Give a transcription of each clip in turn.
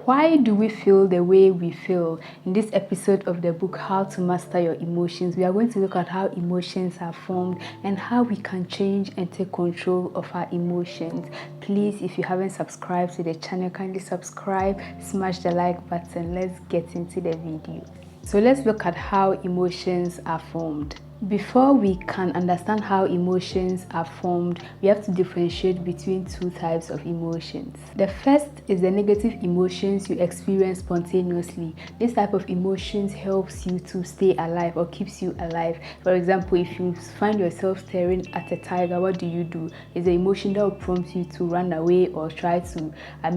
Why do we feel the way we feel? In this episode of the book, How to Master Your Emotions, we are going to look at how emotions are formed and how we can change and take control of our emotions. Please, if you haven't subscribed to the channel, kindly subscribe, smash the like button. Let's get into the video. So let's look at how emotions are formed. Before we can understand how emotions are formed, we have to differentiate between two types of emotions. The first is the negative emotions you experience spontaneously. This type of emotions helps you to stay alive or keeps you alive. For example, if you find yourself staring at a tiger, what do? It's the emotion that will prompt you to run away or try to,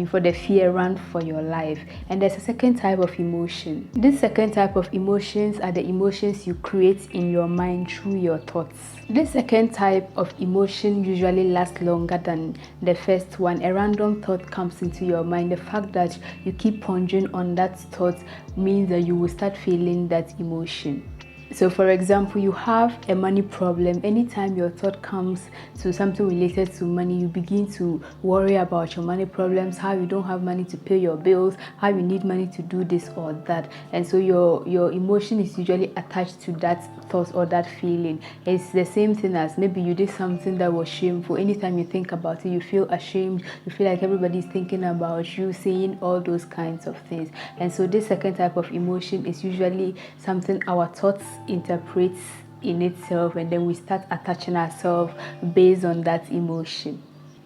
for the fear, run for your life. And there's a second type of emotion. This second type of emotions are the emotions you create in your mind through your thoughts. This second type of emotion usually lasts longer than the first one. A random thought comes into your mind. The fact that you keep pondering on that thought means that you will start feeling that emotion. So for example, you have a money problem. Anytime your thought comes to something related to money, you begin to worry about your money problems, how you don't have money to pay your bills, how you need money to do this or that. And so your emotion is usually attached to that thought or that feeling. It's the same thing as maybe you did something that was shameful. Anytime you think about it, you feel ashamed. You feel like everybody's thinking about you, saying all those kinds of things. And so this second type of emotion is usually something our thoughts interprets in itself, and then we start attaching ourselves based on that emotion.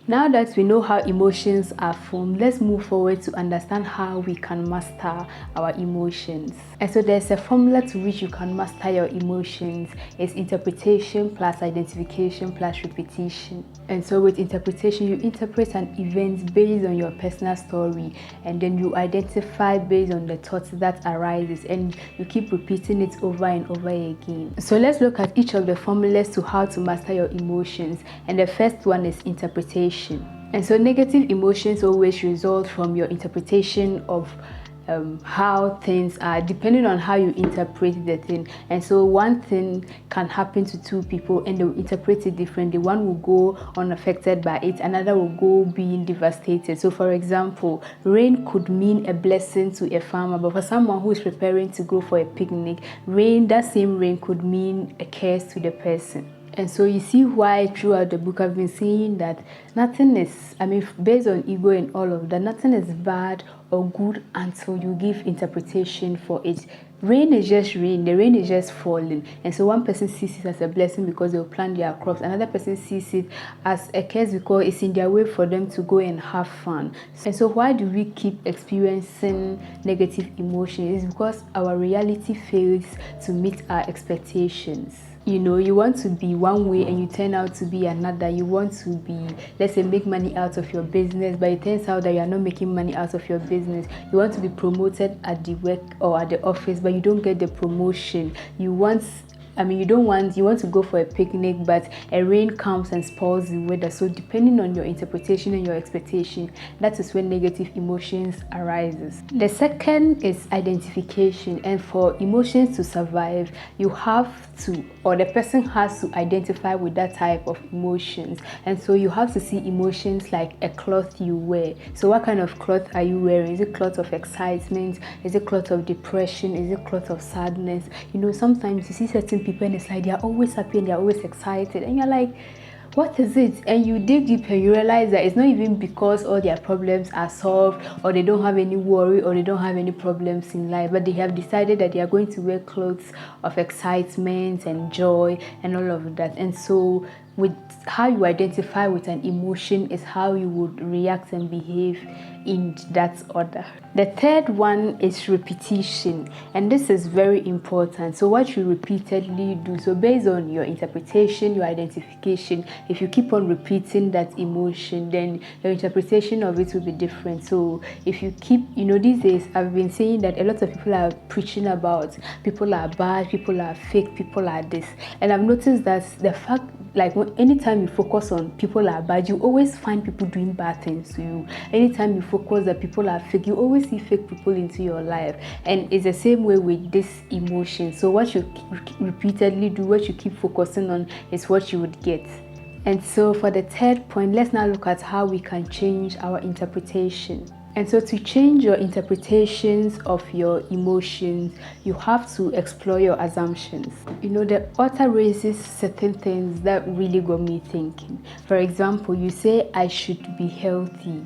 Now that we know how emotions are formed, let's move forward to understand how we can master our emotions. And so there's a formula to which you can master your emotions. It's interpretation plus identification plus repetition. And so with interpretation, you interpret an event based on your personal story, and then you identify based on the thoughts that arises, and you keep repeating it over and over again. So let's look at each of the formulas to how to master your emotions. And the first one is interpretation. And so negative emotions always result from your interpretation of how things are, depending on how you interpret the thing. And so one thing can happen to two people and they'll interpret it differently. One will go unaffected by it, another will go being devastated. So for example, rain could mean a blessing to a farmer, but for someone who is preparing to go for a picnic, that same rain could mean a curse to the person. And so you see why throughout the book I've been saying that nothing is, based on ego and all of that, nothing is bad or good until you give interpretation for it. Rain is just rain, the rain is just falling. And so one person sees it as a blessing because they'll plant their crops. Another person sees it as a curse because it's in their way for them to go and have fun. And so why do we keep experiencing negative emotions? It's because our reality fails to meet our expectations. You want to be one way and you turn out to be another. You want to be, let's say, make money out of your business, but it turns out that you are not making money out of your business. You want to be promoted at the work or at the office, but you don't get the promotion. You want to go for a picnic, but a rain comes and spoils the weather. So depending on your interpretation and your expectation, that is when negative emotions arises. The second is identification. And for emotions to survive, you have to, or the person has to identify with that type of emotions. And so you have to see emotions like a cloth you wear. So what kind of cloth are you wearing? Is it cloth of excitement? Is it cloth of depression? Is it cloth of sadness? Sometimes you see certain people and it's like they're always happy and they're always excited, and you're like, what is it? And you dig deep and you realize that it's not even because all their problems are solved, or they don't have any worry, or they don't have any problems in life, but they have decided that they are going to wear clothes of excitement and joy and all of that. And so with how you identify with an emotion is how you would react and behave in that order. The third one is repetition, and this is very important. So what you repeatedly do, so based on your interpretation, your identification, if you keep on repeating that emotion, then your interpretation of it will be different. So if you keep, these days I've been saying that a lot of people are preaching about people are bad, people are fake, people are this, and I've noticed that the fact, like, anytime you focus on people are bad, you always find people doing bad things to you. Anytime you focus that people are fake, you always see fake people into your life. And it's the same way with this emotion. So what you repeatedly do, what you keep focusing on, is what you would get. And so for the third point, let's now look at how we can change our interpretation. And so to change your interpretations of your emotions, you have to explore your assumptions. The author raises certain things that really got me thinking. For example, you say, I should be healthy.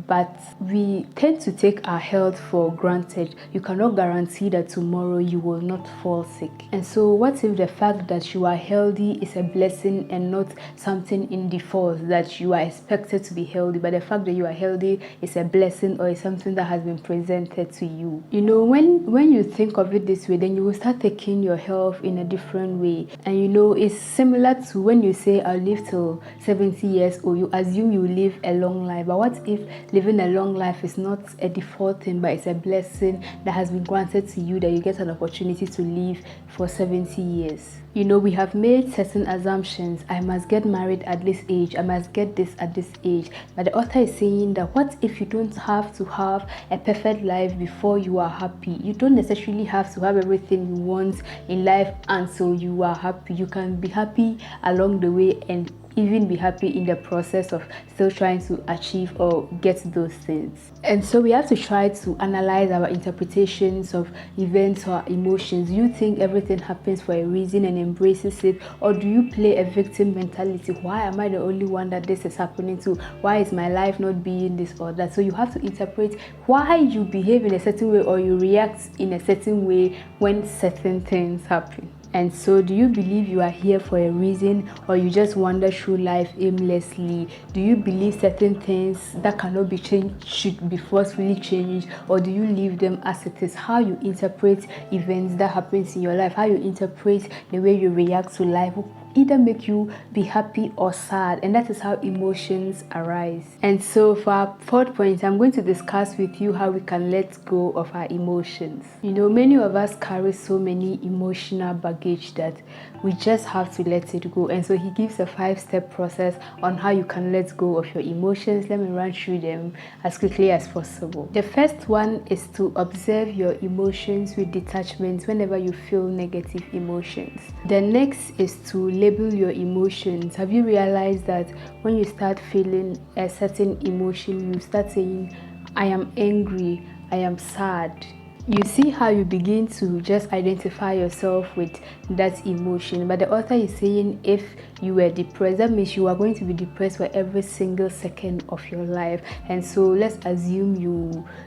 But we tend to take our health for granted. You cannot guarantee that tomorrow you will not fall sick. And so what if the fact that you are healthy is a blessing and not something in default, that you are expected to be healthy, but the fact that you are healthy is a blessing or is something that has been presented to you? When you think of it this way, then you will start taking your health in a different way. And it's similar to when you say, I'll live till 70 years old. You assume you live a long life. But what if living a long life is not a default thing, but it's a blessing that has been granted to you, that you get an opportunity to live for 70 years? We have made certain assumptions. I must get married at this age. I must get this at this age. But the author is saying that what if you don't have to have a perfect life before you are happy? You don't necessarily have to have everything you want in life until you are happy. You can be happy along the way and even be happy in the process of still trying to achieve or get those things. And so we have to try to analyze our interpretations of events or emotions. Do you think everything happens for a reason and embraces it, or do you play a victim mentality? Why am I the only one that this is happening to? Why is my life not being this or that? So you have to interpret why you behave in a certain way or you react in a certain way when certain things happen. And so, do you believe you are here for a reason, or you just wander through life aimlessly? Do you believe certain things that cannot be changed should be forcefully changed, or do you leave them as it is? How you interpret events that happens in your life, how you interpret the way you react to life, either make you be happy or sad, and that is how emotions arise. And so for our fourth point, I'm going to discuss with you how we can let go of our emotions. Many of us carry so many emotional baggage that we just have to let it go. And so he gives a 5-step process on how you can let go of your emotions. Let me run through them as quickly as possible. The first one is to observe your emotions with detachment whenever you feel negative emotions. The next is to label your emotions. Have you realized that when you start feeling a certain emotion, you start saying, I am angry, I am sad? You see how you begin to just identify yourself with that emotion. But the author is saying if you were depressed, that means you are going to be depressed for every single second of your life. And so let's assume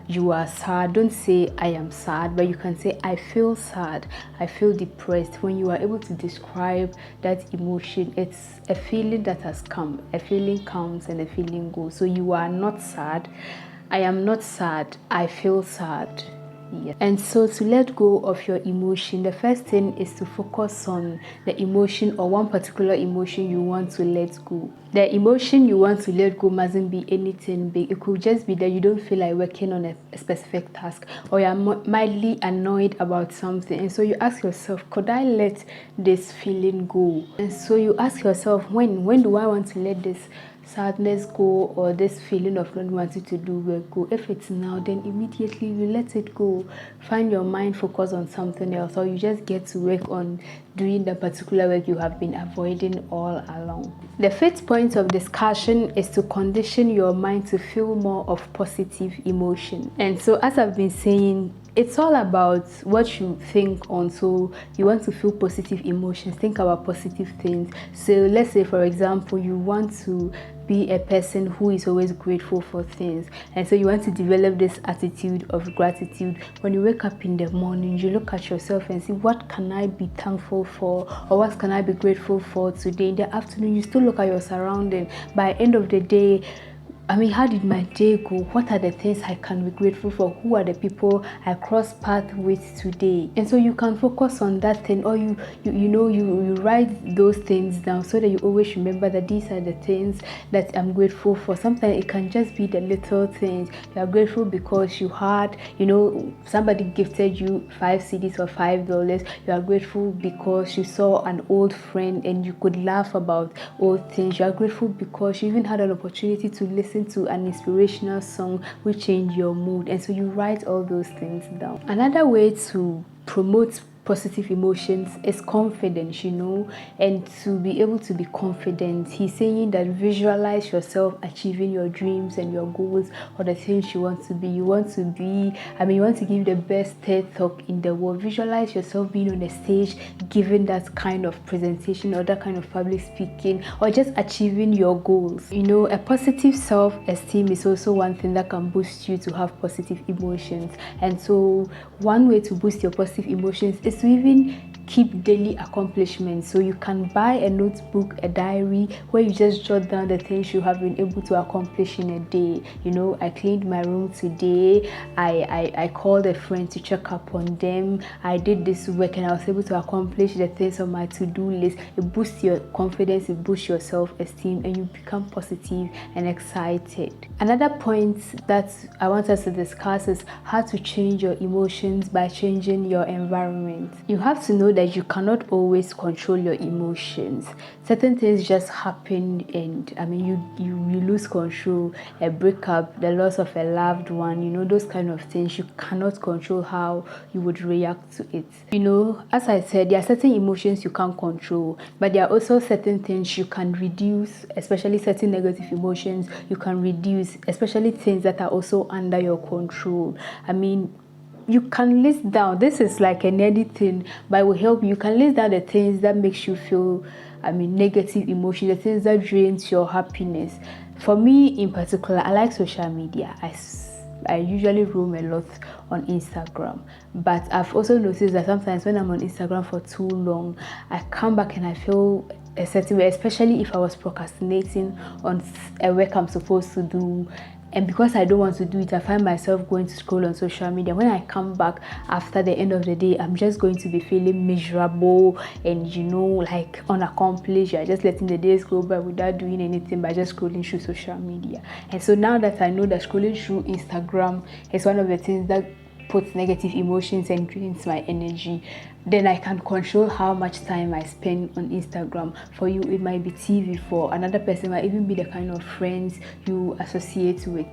you are sad. Don't say I am sad, but you can say I feel sad, I feel depressed. When you are able to describe that emotion, it's a feeling that has come. A feeling comes and a feeling goes. So you are not sad. I am not sad. I feel sad. Yeah. And so to let go of your emotion, the first thing is to focus on the emotion or one particular emotion you want to let go. The emotion you want to let go mustn't be anything big. It could just be that you don't feel like working on a specific task, or you're mildly annoyed about something. And so you ask yourself, could I let this feeling go? And so you ask yourself, when do I want to let this sadness go, or this feeling of not wanting to do work go? If it's now, then immediately you let it go. Find your mind focused on something else, or you just get to work on doing the particular work you have been avoiding all along. The fifth point of discussion is to condition your mind to feel more of positive emotion. And so as I've been saying, it's all about what you think on. So you want to feel positive emotions, think about positive things. So let's say, for example, you want to be a person who is always grateful for things, and so you want to develop this attitude of gratitude. When you wake up in the morning, you look at yourself and see, what can I be thankful for, or what can I be grateful for today? In the afternoon, you still look at your surroundings. By the end of the day, how did my day go? What are the things I can be grateful for? Who are the people I cross paths with today? And so you can focus on that thing, or you write those things down so that you always remember that these are the things that I'm grateful for. Sometimes it can just be the little things. You are grateful because you had, somebody gifted you 5 CDs or $5. You are grateful because you saw an old friend and you could laugh about old things. You are grateful because you even had an opportunity to listen to an inspirational song which changed your mood. And so you write all those things down. Another way to promote positive emotions is confidence, and to be able to be confident. He's saying that visualize yourself achieving your dreams and your goals or the things you want to be. You want to give the best TED talk in the world. Visualize yourself being on a stage, giving that kind of presentation or that kind of public speaking, or just achieving your goals. A positive self-esteem is also one thing that can boost you to have positive emotions. And so one way to boost your positive emotions is to even keep daily accomplishments. So you can buy a notebook, a diary, where you just jot down the things you have been able to accomplish in a day. I cleaned my room today, I called a friend to check up on them, I did this work and I was able to accomplish the things on my to-do list. It boosts your confidence, it boosts your self-esteem, and you become positive and excited. Another point that I want us to discuss is how to change your emotions by changing your environment. You have to know that you cannot always control your emotions. Certain things just happen, and you lose control. A breakup, the loss of a loved one, those kind of things, you cannot control how you would react to it. As I said, there are certain emotions you can't control, but there are also certain things you can reduce, especially certain negative emotions you can reduce, especially things that are also under your control. You can list down, this is like an editing, but it will help you. You can list down the things that makes you feel negative emotion, the things that drains your happiness. For me in particular, I like social media. I usually roam a lot on Instagram, but I've also noticed that sometimes when I'm on Instagram for too long, I come back and I feel a certain way, especially if I was procrastinating on a work I'm supposed to do. And because I don't want to do it, I find myself going to scroll on social media. When I come back after the end of the day, I'm just going to be feeling miserable and, like unaccomplished. You're just letting the days go by without doing anything, by just scrolling through social media. And so now that I know that scrolling through Instagram is one of the things that puts negative emotions and drains my energy, then I can control how much time I spend on Instagram. For you, it might be TV. For another person, it might even be the kind of friends you associate with.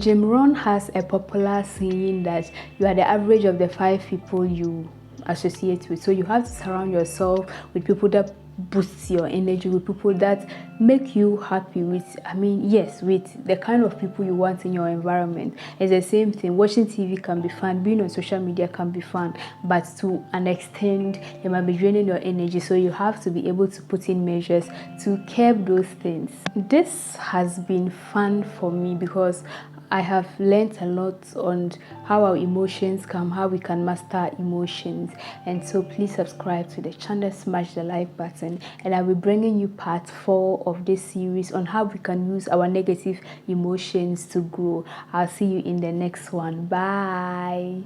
Jim Rohn has a popular saying that you are the average of the 5 people you associate with. So you have to surround yourself with people that boosts your energy, with people that make you happy, with the kind of people you want in your environment. It's the same thing. Watching TV can be fun, being on social media can be fun, but to an extent it might be draining your energy. So you have to be able to put in measures to curb those things. This has been fun for me because I have learned a lot on how our emotions come, how we can master our emotions. And so please subscribe to the channel, smash the like button, and I'll be bringing you part 4 of this series on how we can use our negative emotions to grow. I'll see you in the next one. Bye.